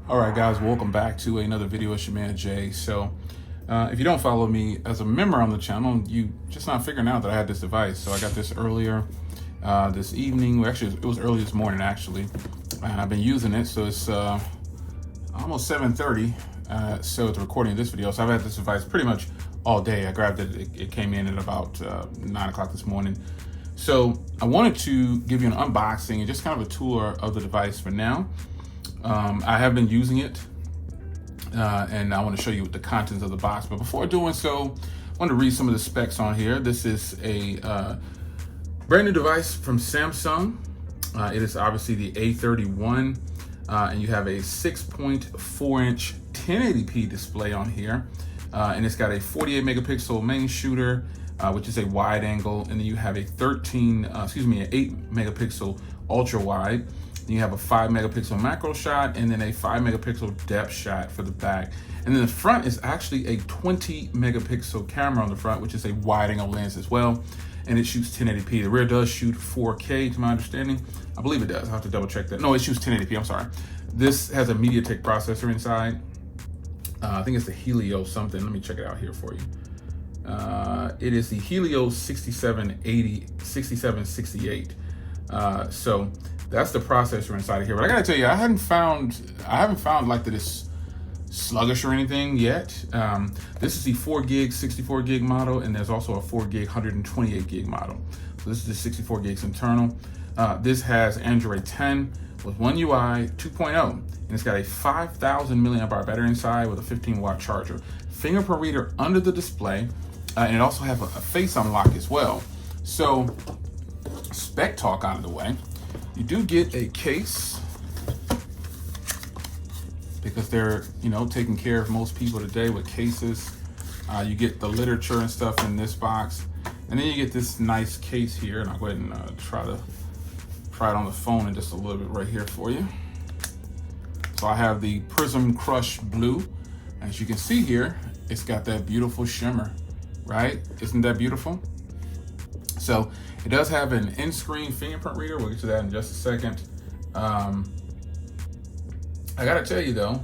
All right, guys, welcome back to another video. It's your man Jay. So if you don't follow me as a member on the channel, you just not figuring out that I had this device. So I got this earlier this evening. Actually, it was early this morning, actually. And I've been using it. So it's almost 7:30. So it's recording this video. So I've had this device pretty much all day. I grabbed it. It came in at about 9 o'clock this morning. So I wanted to give you an unboxing and just kind of a tour of the device for now. I have been using it, and I want to show you the contents of the box. But before doing so, I want to read some of the specs on here. This is a brand new device from Samsung. It is obviously the A31, and you have a 6.4-inch 1080p display on here, and it's got a 48 megapixel main shooter, which is a wide angle, and then you have a an 8 megapixel ultra wide. You have a 5 megapixel macro shot and then a 5 megapixel depth shot for the back. And then the front is actually a 20 megapixel camera on the front, which is a wide angle lens as well. And it shoots 1080p. The rear does shoot 4K to my understanding. I believe it does. I have to double check that. No, it shoots 1080p, I'm sorry. This has a MediaTek processor inside. I think it's the Helio something. Let me check it out here for you. It is the Helio 6768. So that's the processor inside of here. But I gotta tell you, I haven't found like that it's sluggish or anything yet. This is the 4 gig, 64 gig model, and there's also a 4 gig, 128 gig model. So this is the 64 gigs internal. This has Android 10 with One UI 2.0, and it's got a 5,000 milliamp hour battery inside with a 15-watt charger. Fingerprint reader under the display, and it also has a face unlock as well. So spec talk out of the way. You do get a case because they're, taking care of most people today with cases. You get the literature and stuff in this box, and then you get this nice case here. And I'll go ahead and try it on the phone in just a little bit right here for you. So I have the Prism Crush Blue. As you can see here, it's got that beautiful shimmer, right? Isn't that beautiful? So it does have an in-screen fingerprint reader. We'll get to that in just a second. I gotta tell you though,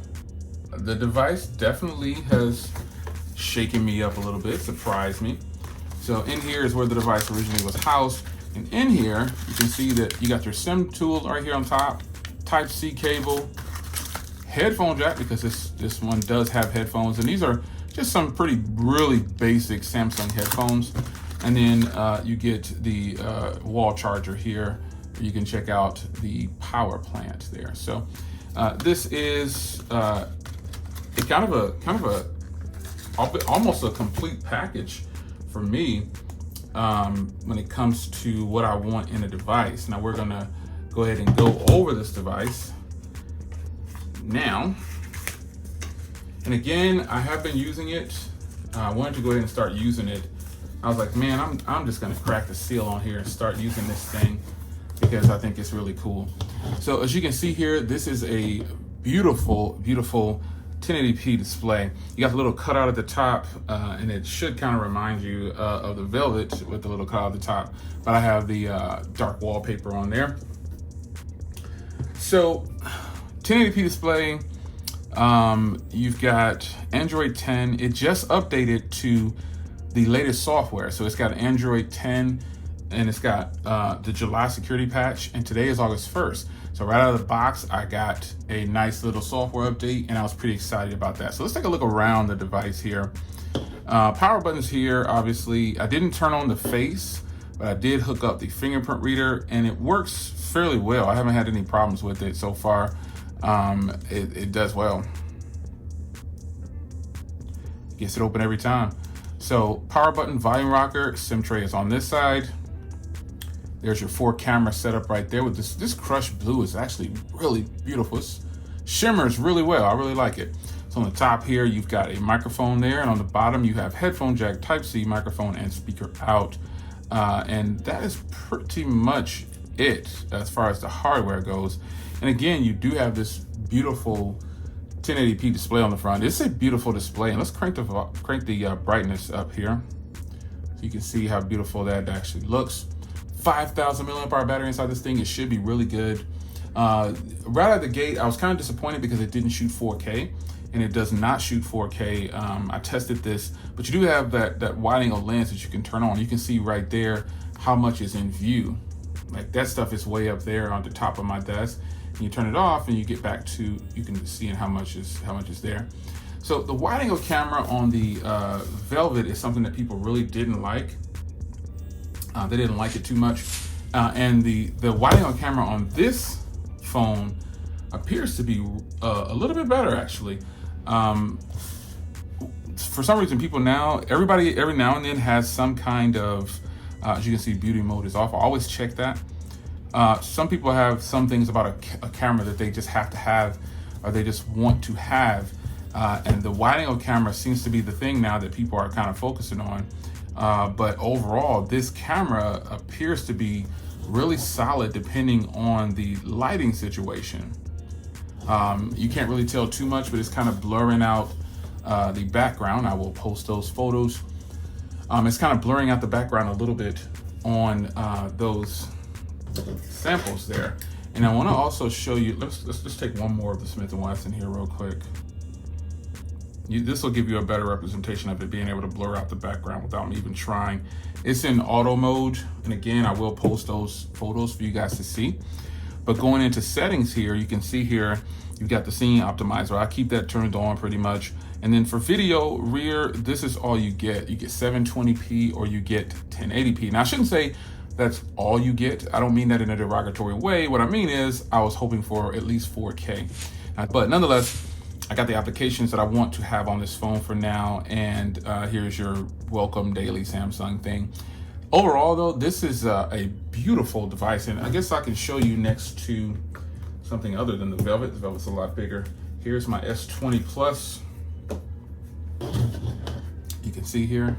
the device definitely has shaken me up a little bit, surprised me. So in here is where the device originally was housed. And in here, you can see that you got your SIM tools right here on top, Type-C cable, headphone jack, because this one does have headphones. And these are just some really basic Samsung headphones. And then you get the wall charger here. You can check out the power plant there. So this is almost a complete package for me when it comes to what I want in a device. Now we're gonna go ahead and go over this device now. And again, I have been using it. I wanted to go ahead and start using it. I was like, man, I'm just gonna crack the seal on here and start using this thing because I think it's really cool. So as you can see here, this is a beautiful, beautiful 1080p display. You got the little cutout at the top, and it should kind of remind you of the Velvet with the little cutout at the top, but I have the dark wallpaper on there. So 1080p display, you've got Android 10. It just updated to the latest software. So it's got Android 10 and it's got the July security patch, and today is August 1st. So right out of the box, I got a nice little software update and I was pretty excited about that. So let's take a look around the device here. Power buttons here, obviously. I didn't turn on the face, but I did hook up the fingerprint reader and it works fairly well. I haven't had any problems with it so far. It does well. Gets it open every time. So power button, volume rocker, SIM tray is on this side. There's your 4 camera setup right there with this Crush Blue is actually really beautiful. It shimmers really well. I really like it. So on the top here, you've got a microphone there, and on the bottom you have headphone jack, Type-C, microphone, and speaker out. And that is pretty much it as far as the hardware goes. And again, you do have this beautiful 1080p display on the front. It's a beautiful display, and let's crank the brightness up here so you can see how beautiful that actually looks. 5,000 milliamp hour battery inside this thing. It should be really good. Right out of the gate, I was kind of disappointed because it didn't shoot 4K, and it does not shoot 4K. I tested this, but you do have that wide angle lens that you can turn on. You can see right there how much is in view. Like that stuff is way up there on the top of my desk. And you turn it off and you get back to, you can see how much is there. So the wide angle camera on the Velvet is something that people really didn't like. They didn't like it too much. And the wide angle camera on this phone appears to be a little bit better actually. For some reason, people now, everybody every now and then has some kind of, as you can see, beauty mode is off. I always check that. Some people have some things about a camera that they just have to have, or they just want to have. And the wide angle camera seems to be the thing now that people are kind of focusing on. But overall, this camera appears to be really solid depending on the lighting situation. You can't really tell too much, but it's kind of blurring out the background. I will post those photos. It's kind of blurring out the background a little bit on those samples there. And I want to also show you, let's just take one more of the Smith & Wesson here real quick. This will give you a better representation of it being able to blur out the background without me even trying. It's in auto mode, and again, I will post those photos for you guys to see. But going into settings here, you can see here, you've got the scene optimizer. I keep that turned on pretty much. And then for video rear, this is all you get. You get 720p or you get 1080p. Now I shouldn't say that's all you get. I don't mean that in a derogatory way. What I mean is I was hoping for at least 4K. But nonetheless, I got the applications that I want to have on this phone for now. And here's your welcome daily Samsung thing. Overall though, this is a beautiful device. And I guess I can show you next to something other than the Velvet. The Velvet's a lot bigger. Here's my S20 Plus. You can see here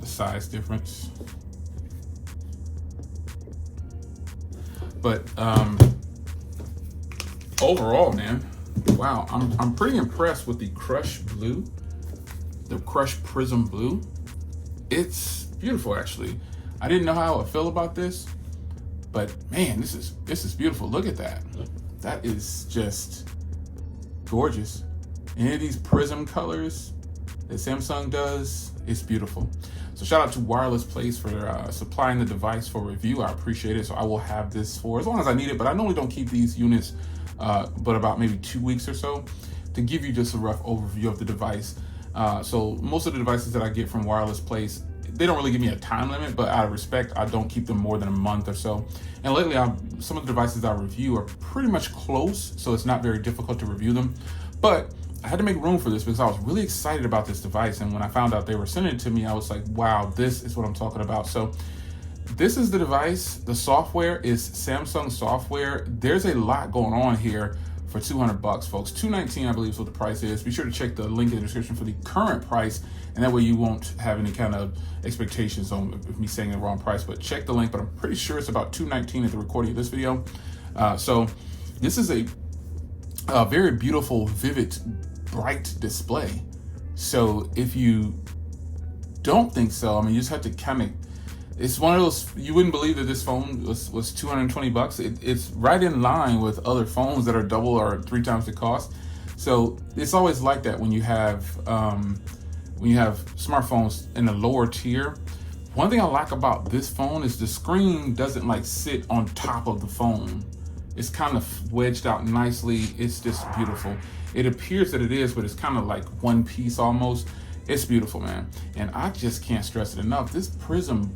the size difference. But overall, man, wow, I'm pretty impressed with the Crush Blue, the Crush Prism Blue. It's beautiful, actually. I didn't know how I would feel about this, but man, this is beautiful. Look at that. That is just gorgeous. Any of these prism colors that Samsung does, it's beautiful. So shout out to Wireless Place for supplying the device for review. I appreciate it. So I will have this for as long as I need it, but I normally don't keep these units but about maybe 2 weeks or so, to give you just a rough overview of the device. So most of the devices that I get from Wireless Place, they don't really give me a time limit, but out of respect, I don't keep them more than a month or so. And lately, some of the devices I review are pretty much close, so it's not very difficult to review them. But I had to make room for this because I was really excited about this device. And when I found out they were sending it to me, I was like, wow, this is what I'm talking about. So this is the device. The software is Samsung software. There's a lot going on here for $200, folks. $219, I believe, is what the price is. Be sure to check the link in the description for the current price, and that way you won't have any kind of expectations on me saying the wrong price. But check the link. But I'm pretty sure it's about $219 at the recording of this video. So this is a very beautiful, vivid, bright display. So if you don't think so, I mean, you just have to kind of, it's one of those, you wouldn't believe that this phone was $220. It's right in line with other phones that are double or 3 times the cost. So it's always like that when you have smartphones in the lower tier. One thing I like about this phone is the screen doesn't like sit on top of the phone. It's kind of wedged out nicely. It's just beautiful. It appears that it is, but it's kind of like one piece almost. It's beautiful, man. And I just can't stress it enough. This Prism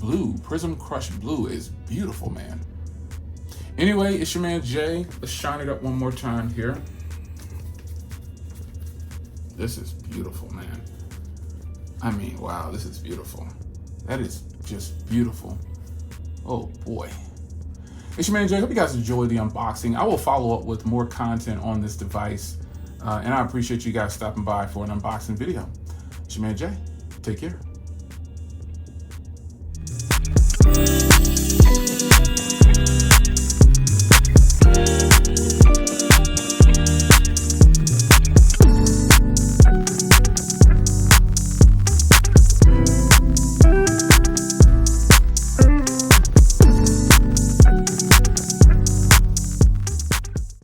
Crush Blue is beautiful, man. Anyway, it's your man Jay. Let's shine it up one more time here. This is beautiful, man. I mean, wow, this is beautiful. That is just beautiful. Oh boy. It's your man Jay. Hope you guys enjoyed the unboxing. I will follow up with more content on this device. And I appreciate you guys stopping by for an unboxing video. It's your man Jay. Take care.